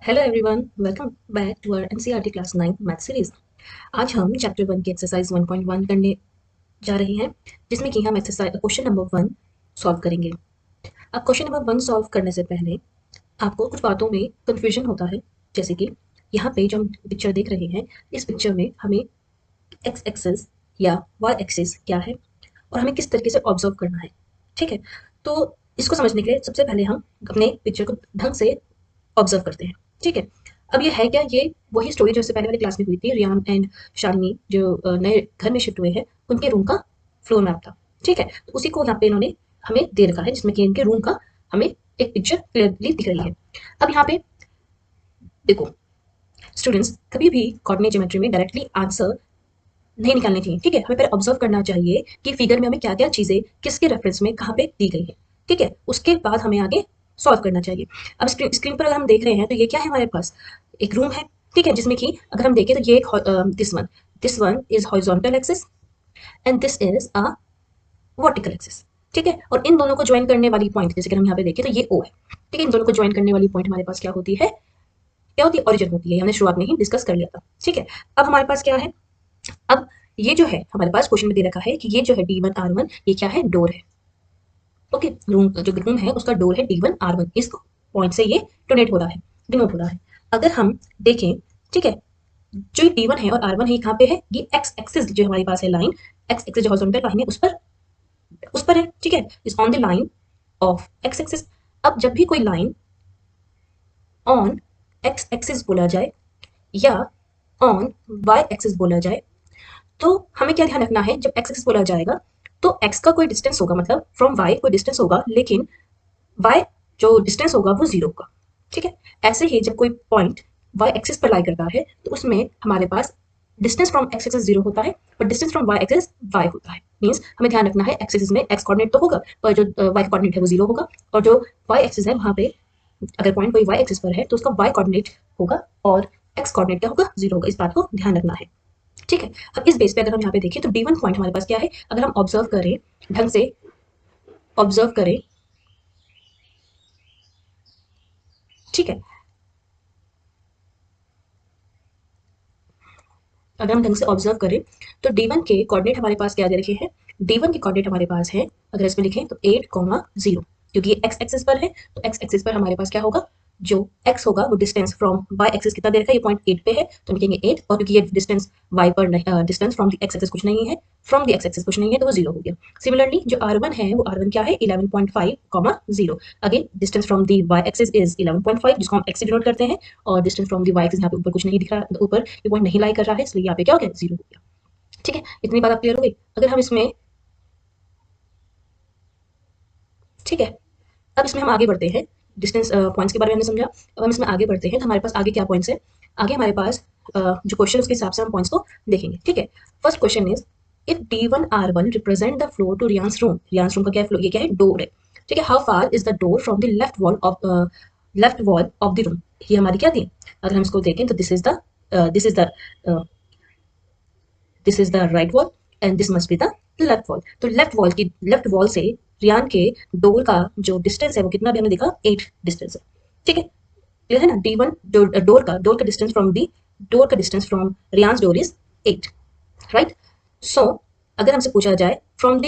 Hello everyone, welcome back to our NCERT class 9 math series. आज हम chapter 1 की exercise 1.1 करने जा रहे हैं, जिसमें कि हम एक्सरसाइज क्वेश्चन नंबर 1 सॉल्व करेंगे। अब क्वेश्चन नंबर 1 सॉल्व करने से पहले आपको कुछ बातों में कंफ्यूजन होता है, जैसे कि यहाँ पे जो हम पिक्चर देख रहे हैं, इस पिक्चर में हमें एक्स एक्सिस या वाई एक्सिस क्या है और हमें किस तरीके से ऑब्जर्व करना है। ठीक है, तो इसको समझने के लिए सबसे पहले हम अपने पिक्चर को ढंग से ऑब्जर्व करते हैं। ठीक है, अब ये है क्या, ये वही स्टोरी जो इससे पहले वाली क्लास में हुई थी। रियान एंड शालिनी जो नए घर में शिफ्ट हुए हैं, उनके रूम का फ्लोर मैप था। ठीक है, तो उसी को यहाँ पे इन्होंने हमें दे रखा है, जिसमें कि इनके रूम का हमें एक पिक्चर क्लियरली दिख रही है। अब यहाँ पे देखो स्टूडेंट्स, कभी भी कोऑर्डिनेट ज्योमेट्री में डायरेक्टली आंसर नहीं निकालनी चाहिए। ठीक है, हमें पहले ऑब्जर्व करना चाहिए कि फिगर में हमें क्या क्या चीजें किसके रेफरेंस में कहाँ पे दी गई है। ठीक है, उसके बाद हमें आगे सॉल्व करना चाहिए। अब स्क्रीन पर अगर हम देख रहे हैं तो ये क्या है, हमारे पास एक रूम है। ठीक है, जिसमें कि अगर हम देखें तो ये this one is horizontal axis and this is a vertical axis. ठीक है, और इन दोनों को ज्वाइन करने वाली पॉइंट, जैसे कि हम यहाँ पे देखें तो ये ओ है। ठीक है, इन दोनों को ज्वाइन करने वाली पॉइंट हमारे पास क्या होती है, क्या होती है, ओरिजिन होती है। हमने शुरुआत में ही डिस्कस कर लिया था। ठीक है, अब हमारे पास क्या है, अब ये जो है हमारे पास क्वेश्चन में दे रखा है कि ये जो है D1 R1, ये क्या है, डोर है। ओके, रूम जो रूम है उसका डोर है D1 R1, इस पॉइंट से ये डोनेट हो रहा है, डिनोट हो रहा है। अगर हम देखें, ठीक है, जो D1 है और R1 है, कहाँ पे है, ये एक्स एक्सिस जो हमारे पास है लाइन, एक्स एक्सिस जो हॉरिजॉन्टल लाइन है उस पर है। ठीक है, is on the line of x axis. अब जब भी कोई लाइन ऑन एक्स एक्सिस बोला जाए या ऑन वाई एक्सिस बोला जाए, तो हमें क्या ध्यान रखना है, जब एक्स एक्सिस बोला जाएगा तो एक्स का कोई डिस्टेंस होगा, मतलब फ्रॉम वाई कोई डिस्टेंस होगा, लेकिन वाई जो डिस्टेंस होगा वो जीरो होगा। ठीक है, ऐसे ही जब कोई पॉइंट वाई एक्सिस पर लाई करता है तो उसमें हमारे पास distance from X axis zero होता है, पर distance from Y axis Y होता है। मीन्स हमें ध्यान रखना है एक्स एक्सिस में एक्स कोऑर्डिनेट तो होगा, पर जो वाई कोऑर्डिनेट है वो जीरो होगा, और जो वाई एक्सिस है वहां पे अगर पॉइंट कोई वाई एक्सिस पर है तो उसका वाई कोऑर्डिनेट होगा और एक्स कोऑर्डिनेट क्या होगा, जीरो होगा। इस बात को ध्यान रखना है। ठीक है, अब इस बेस पे अगर हम यहाँ पे देखें तो D1 पॉइंट हमारे पास क्या है, अगर हम ऑब्जर्व करें, ढंग से ऑब्जर्व करें, ठीक है, अगर हम ढंग से ऑब्जर्व करें तो D1 के कोऑर्डिनेट हमारे पास क्या दे रखे हैं, D1 के कोऑर्डिनेट हमारे पास है, अगर इसमें लिखें तो 8,0, क्योंकि ये एक्स एक्सिस पर है तो एक्स एक्सिस पर हमारे पास क्या होगा, जो एक्स होगा वो डिस्टेंस फ्रॉम वाई एक्सिस कितना दे रखा है, ये पॉइंट 8 पे है तो लिखेंगे 8, और क्योंकि ये डिस्टेंस वाई पर नहीं, distance from the X axis कुछ नहीं है, फ्रॉम द एक्स एक्सिस कुछ नहीं है, तो वो जीरो हो गया। सिमिलरली जो R1 है वो R1 क्या है, 11.5, again distance from the Y axis is 11.5, जिसको हम एक्स से डिनोट करते हैं, और distance from the Y axis यहाँ पे ऊपर कुछ नहीं दिख रहा, ऊपर ये पॉइंट नहीं लाई कर रहा है, इसलिए यहाँ पे क्या हो गया, जीरो हो गया। ठीक है, इतनी बात आप क्लियर हो गई। अगर हम इसमें, ठीक है, अब इसमें हम आगे बढ़ते हैं, डिस्टेंस पॉइंट्स के बारे में हमने समझा। अब हम इसमें आगे बढ़ते हैं तो हमारे पास आगे क्या पॉइंट्स है, आगे हमारे पास जो क्वेश्चन उसके हिसाब से हम पॉइंट्स को देखेंगे। ठीक है, first question is, if D1 R1 represent the floor to Riyan's room का क्या फ्लोर, ये क्या है, डोर है। ठीक है, how far is the door from the left wall of the room, ये हमारी क्या थी, अगर हम इसको देखें तो this is the right wall and this must be the left wall. तो लेफ्ट वॉल से रियान के डोर का जो डिस्टेंस है वो कितना भी हमने देखा, 8 डिस्टेंस है। ठीक है, क्लियर है ना, D1 जो डोर का डिस्टेंस फ्रॉम दी डोर का distance from Riyan's door is 8, right. So अगर हमसे पूछा जाए फ्रॉम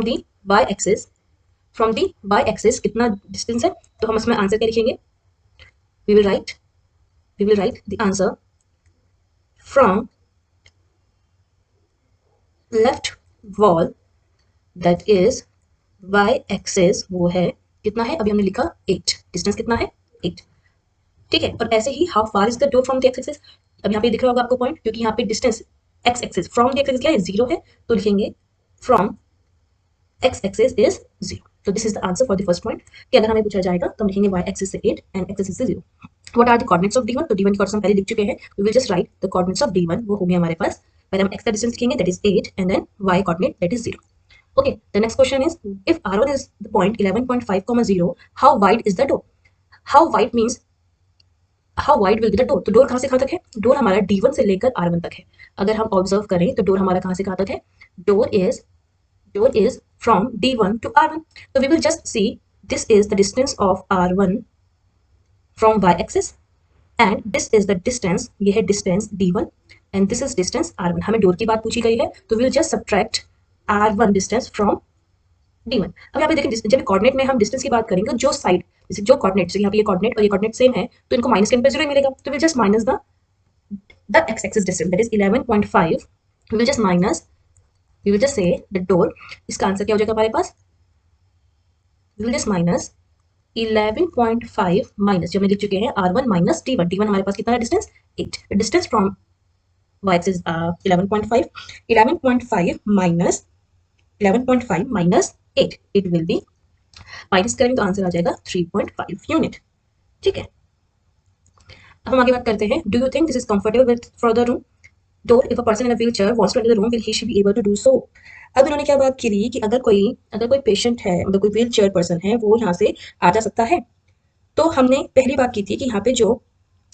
दी वाई एक्सिस, कितना डिस्टेंस है, तो हम इसमें आंसर क्या लिखेंगे, we will write the answer from left wall, that is Y axis, वो है कितना है, अभी हमने लिखा 8, डिस्टेंस कितना है, 8। ठीक है, और ऐसे ही how far is the door from the X axis, अब यहाँ पे दिख रहा होगा आपको पॉइंट, क्योंकि यहाँ पे distance X axis from the X axis क्या है, जीरो है, तो लिखेंगे from X axis is zero. तो this is the answer for the first point, कि अगर हमें पूछा जाएगा तो हम लिखेंगे वाई एक्सिस से 8 एंड एक्स एक्सिस से 0। What are the coordinates of D1, तो D1 के कोऑर्डिनेट्स हम पहले लिख चुके हैं, we will just write the coordinates of D1, वो हो गया हमारे पास, पहले हम एक्स का डिस्टेंस लिखेंगे that is 8 and then y coordinate that is 0। Okay, the next question is, if R1 is the point 11.5, 0, how wide is the door? How wide means how wide will be the door? तो door कहाँ से कहाँ तक है, door हमारा D1 से लेकर R1 तक है। अगर हम ऑब्जर्व करें तो डोर हमारा कहाँ से कहाँ तक है, door is from D1 to R1। तो we will just see, this is the distance of R1 from y axis and this is the distance, ये है distance d1 and this is distance r1। हमें door की बात पूछी गई है तो will just subtract r1 distance from d1। अब यहाँ पे देखें जब कोऑर्डिनेट में हम डिस्टेंस की बात करेंगे तो जो साइड, जैसे जो कोऑर्डिनेट, यहाँ पे ये कोऑर्डिनेट और ये कोऑर्डिनेट सेम है तो इनको माइनस करने पे 0 मिलेगा, तो will just minus the x axis distance that is 11.5। we will just minus, we will just say the door, इसका आंसर क्या हो जाएगा हमारे पास, we will just minus 11.5 minus जो हम लिख चुके हैं r1 माइनस d1। d1 हमारे पास कितना है distance 8, distance from y axis 11.5, 11.5 minus 11.5 minus 8, it will be, minus करेंगे तो आंसर आ जाएगा 3.5 यूनिट। ठीक है, अब हम आगे बात करते हैं, do you think this is comfortable with for the room door if a person in a wheelchair wants to enter the room will he she be able to do so. अब इन्होंने क्या बात करी कि अगर कोई पेशेंट है, मतलब कोई व्हीलचेयर पर्सन है, वो यहाँ से आ जा सकता है। तो हमने पहली बात की थी कि यहाँ पे जो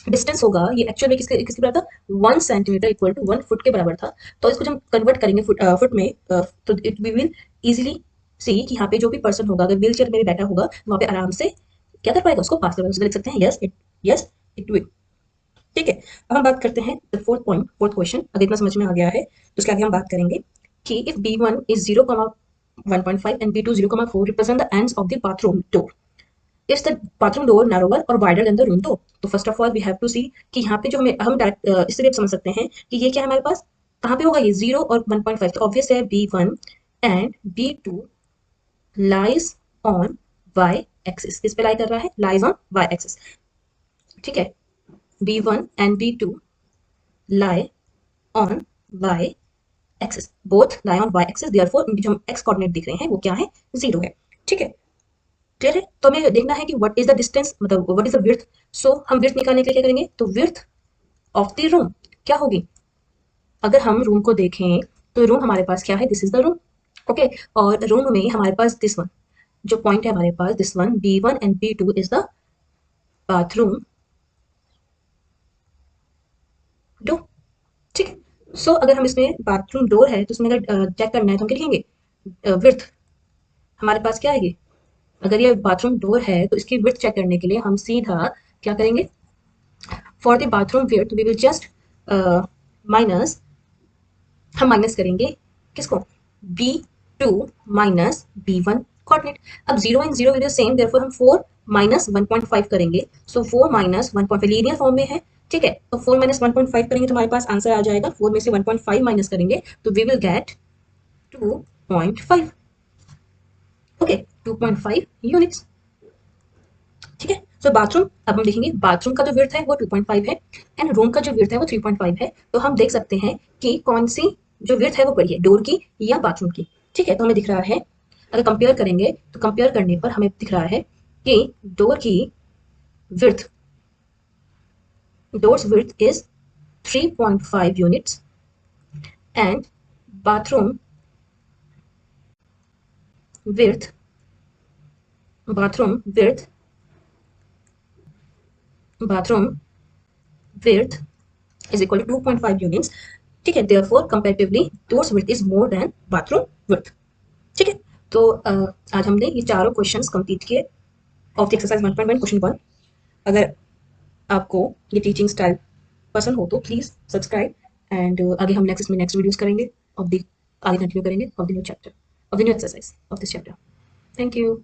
डिस्टेंस होगा ये एक्चुअल में किसके किसके बराबर था, 1 सेंटीमीटर इक्वल टू 1 फुट के बराबर था। तो इसको जब हम कन्वर्ट करेंगे फुट में तो it we will easily see कि यहाँ पे जो भी पर्सन होगा अगर व्हील चेयर में भी बैठा होगा वहाँ पे आराम से क्या कर पाएगा, उसको पास कर पाएगा। उसको लिख सकते हैं यस इट विल। ठीक है, अब हम बात करते हैं फोर्थ पॉइंट, फोर्थ क्वेश्चन। अगर इतना समझ में आ गया है तो उसके आगे हम बात करेंगे कि if b1 is 0,1.5 and b2 0,4 represent the ends of the bathroom door, is the bathroom door narrower or wider than the room door? तो first of all we have to see कि यहाँ पे जो हम डायरेक्ट इससे भी समझ सकते हैं कि ये क्या है हमारे पास, कहाँ पे होगा ये 0 और 1.5, तो ऑब्वियस है b1 and b2 lies on y axis, इस पे लाई कर रहा है, लाइज ऑन y एक्सिस। ठीक है, b1 and b2 lie on y axis, both lie on y axis, therefore जो हम x कोऑर्डिनेट दिख रहे हैं वो क्या है, 0 है। ठीक है, क्लियर है। तो हमें देखना है कि व्हाट इज द डिस्टेंस, मतलब व्हाट इज द विड्थ। सो हम विड्थ निकालने के लिए क्या करेंगे, तो विड्थ ऑफ द रूम क्या होगी, अगर हम रूम को देखें तो रूम हमारे पास क्या है, this is the room. Okay, और रूम में हमारे पास दिस वन जो पॉइंट है हमारे पास, this one b1 and b2 is the bathroom door. ठीक है, सो अगर हम इसमें बाथरूम डोर है तो उसमें अगर चेक करना है तो हम क्या लिखेंगे, विड्थ हमारे पास क्या आएगी, अगर ये बाथरूम डोर है तो इसकी विड्थ चेक करने के लिए हम सीधा क्या करेंगे, for the bathroom width we will just minus, हम माइनस करेंगे किसको, b2 माइनस b1 कोऑर्डिनेट। अब 0 and 0 will be same, therefore हम 4 माइनस 1.5 करेंगे। सो 4 माइनस 1.5 लीनियर फॉर्म में है। ठीक है, तो 4 माइनस 1.5 करेंगे तो हमारे पास आंसर आ जाएगा, 4 में से 1.5 माइनस करेंगे तो we will get 2.5। Okay, 2.5 units. ठीक है, सो बाथरूम, अब हम देखेंगे बाथरूम का जो विड्थ है वो 2.5 है एंड रूम का जो विड्थ है वो 3.5 है। तो हम देख सकते हैं कि कौन सी जो विड्थ है वो बड़ी है, डोर की या बाथरूम की। ठीक है, तो हमें दिख रहा है, अगर कंपेयर करेंगे तो कंपेयर करने पर हमें दिख रहा है कि डोर की width, door's width is 3.5 units and bathroom width, bathroom width, bathroom width is equal to 2.5 units। ठीक है, therefore comparatively door's width is more than bathroom width। ठीक है, तो आज हमने ये चारों क्वेश्चंस कंप्लीट किए ऑफ द एक्सरसाइज 1.1 क्वेश्चन 1। अगर आपको ये टीचिंग स्टाइल पसंद हो तो प्लीज़ सब्सक्राइब एंड आगे हम नेक्स्ट वीडियोस करेंगे ऑफ द, आगे कंटिन्यू करेंगे of the new chapter, of the new exercise of this chapter. Thank you.